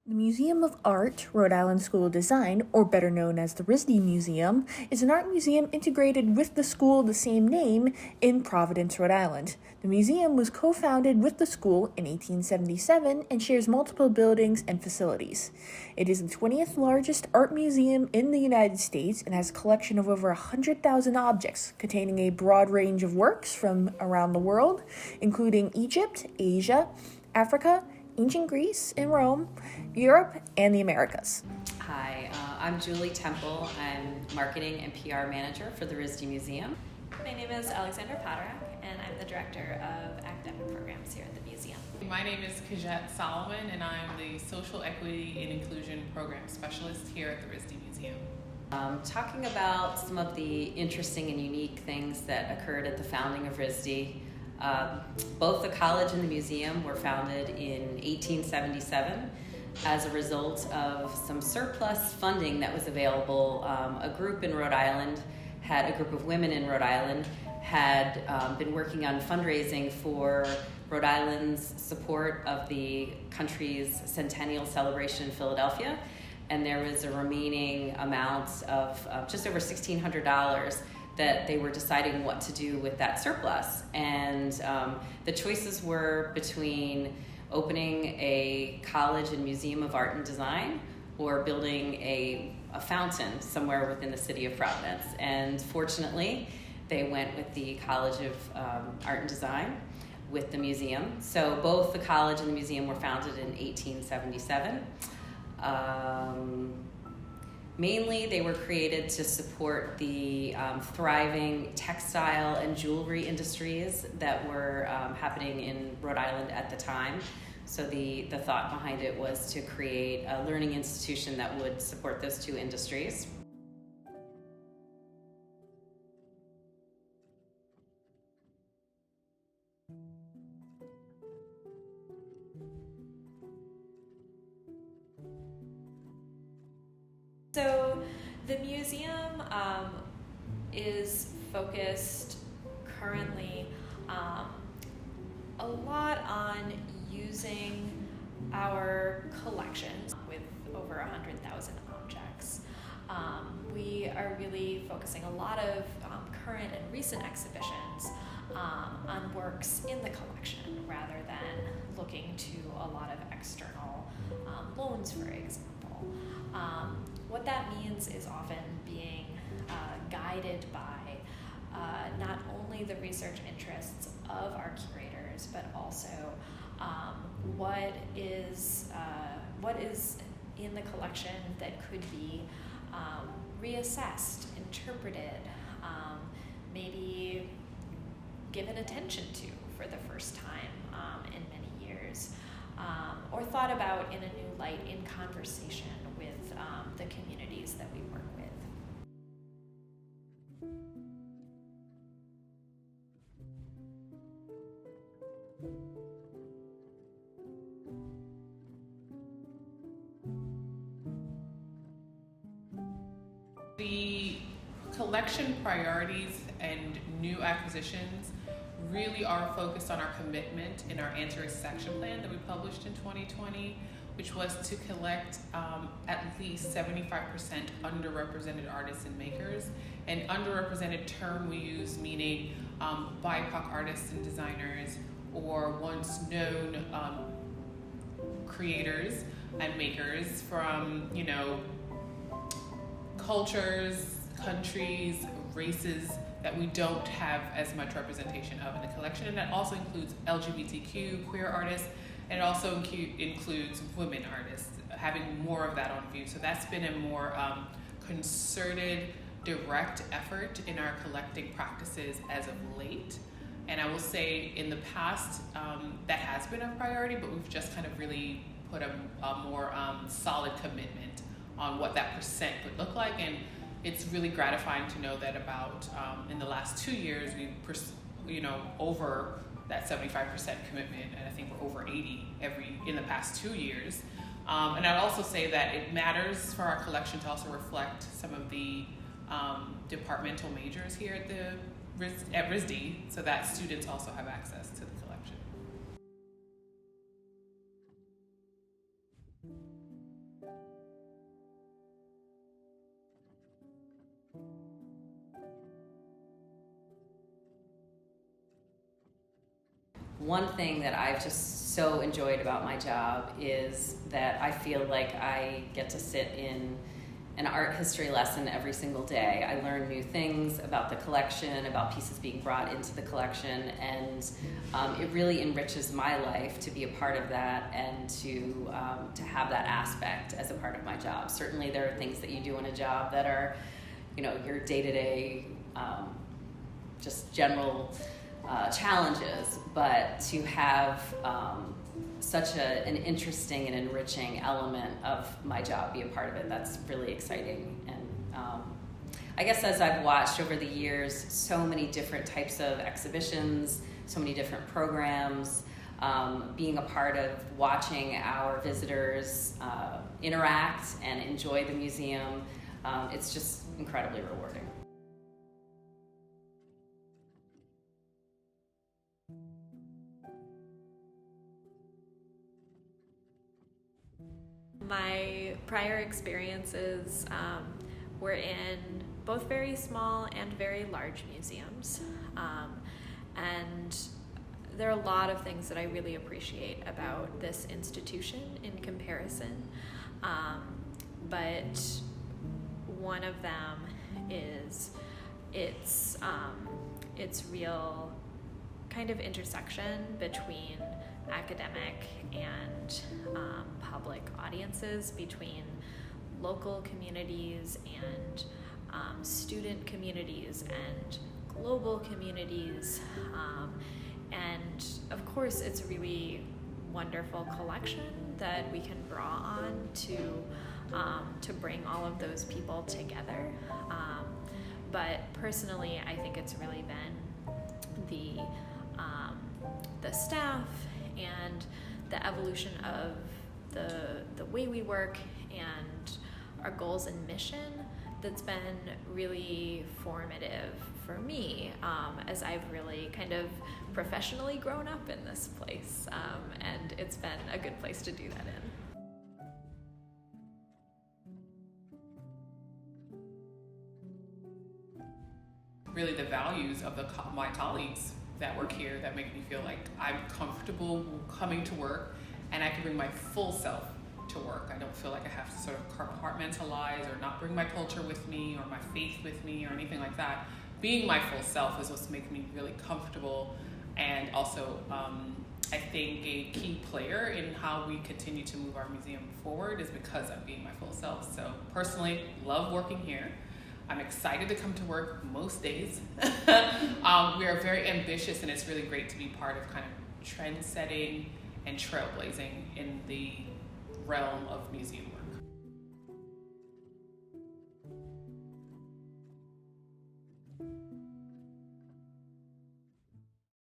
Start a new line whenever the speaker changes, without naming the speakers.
The Museum of Art, Rhode Island School of Design, or better known as the RISD Museum, is an art museum integrated with the school of the same name in Providence, Rhode Island. The museum was co-founded with the school in 1877 and shares multiple buildings and facilities. It is the 20th largest art museum in the United States and has a collection of over 100,000 objects containing a broad range of works from around the world, including Egypt, Asia, Africa, ancient Greece and Rome, Europe, and the Americas.
Hi, I'm Julie Temple. I'm Marketing and PR Manager for the RISD Museum.
My name is Alexandra Potterack, and I'm the Director of Academic Programs here at the museum.
My name is Kajette Solomon, and I'm the Social Equity and Inclusion Program Specialist here at the RISD Museum.
Talking about some of the interesting and unique things that occurred at the founding of RISD. Both the college and the museum were founded in 1877 as a result of some surplus funding that was available. A group in Rhode Island a group of women in Rhode Island had been working on fundraising for Rhode Island's support of the country's centennial celebration in Philadelphia, and there was a remaining amount of just over $1,600 that they were deciding what to do with that surplus. And the choices were between opening a college and museum of art and design or building a fountain somewhere within the city of Providence. And fortunately, they went with the College of Art and Design with the museum. So both the college and the museum were founded in 1877. Mainly, they were created to support the thriving textile and jewelry industries that were happening in Rhode Island at the time. So the thought behind it was to create a learning institution that would support those two industries.
So the museum is focused currently a lot on using our collections with over 100,000 objects. We are really focusing a lot of current and recent exhibitions on works in the collection rather than looking to a lot of external loans, for example. What that means is often being guided by not only the research interests of our curators, but also what is in the collection that could be reassessed, interpreted, maybe given attention to for the first time in many years, or thought about in a new light in conversation with the communities that we work with.
The collection priorities and new acquisitions really are focused on our commitment in our anti-racist action plan that we published in 2020, which was to collect at least 75% underrepresented artists and makers. And underrepresented term we use meaning BIPOC artists and designers or once known creators and makers from, cultures, countries, races that we don't have as much representation of in the collection. And that also includes LGBTQ, queer artists, and it also includes women artists, having more of that on view. So that's been a more concerted, direct effort in our collecting practices as of late. And I will say in the past, that has been a priority, but we've just kind of really put a more solid commitment on what that percent would look like. And it's really gratifying to know that about in the last 2 years, we've over that 75% commitment, and I think we're over 80 in the past 2 years. And I'd also say that it matters for our collection to also reflect some of the departmental majors here at RISD, so that students also have access to the collection.
one thing that I've just so enjoyed about my job is that I feel like I get to sit in an art history lesson every single day. I learn new things about the collection, about pieces being brought into the collection, and it really enriches my life to be a part of that and to have that aspect as a part of my job. Certainly there are things that you do in a job that are, your day-to-day, just general challenges, but to have such an interesting and enriching element of my job be a part of it, that's really exciting. And I guess as I've watched over the years so many different types of exhibitions, so many different programs, being a part of watching our visitors interact and enjoy the museum, it's just incredibly rewarding.
My prior experiences were in both very small and very large museums. And there are a lot of things that I really appreciate about this institution in comparison. But one of them is its real kind of intersection between academic and public audiences, between local communities and student communities and global communities. And of course, it's a really wonderful collection that we can draw on to bring all of those people together. But personally, I think it's really been the staff and the evolution of the way we work and our goals and mission that's been really formative for me as I've really kind of professionally grown up in this place, and it's been a good place to do that in.
Really the values of my colleagues that work here that make me feel like I'm comfortable coming to work and I can bring my full self to work. I don't feel like I have to sort of compartmentalize or not bring my culture with me or my faith with me or anything like that. Being my full self is what's making me really comfortable, and also I think a key player in how we continue to move our museum forward is because I'm being my full self. So personally, love working here. I'm excited to come to work most days. We are very ambitious, and it's really great to be part of kind of trend setting and trailblazing in the realm of museum work.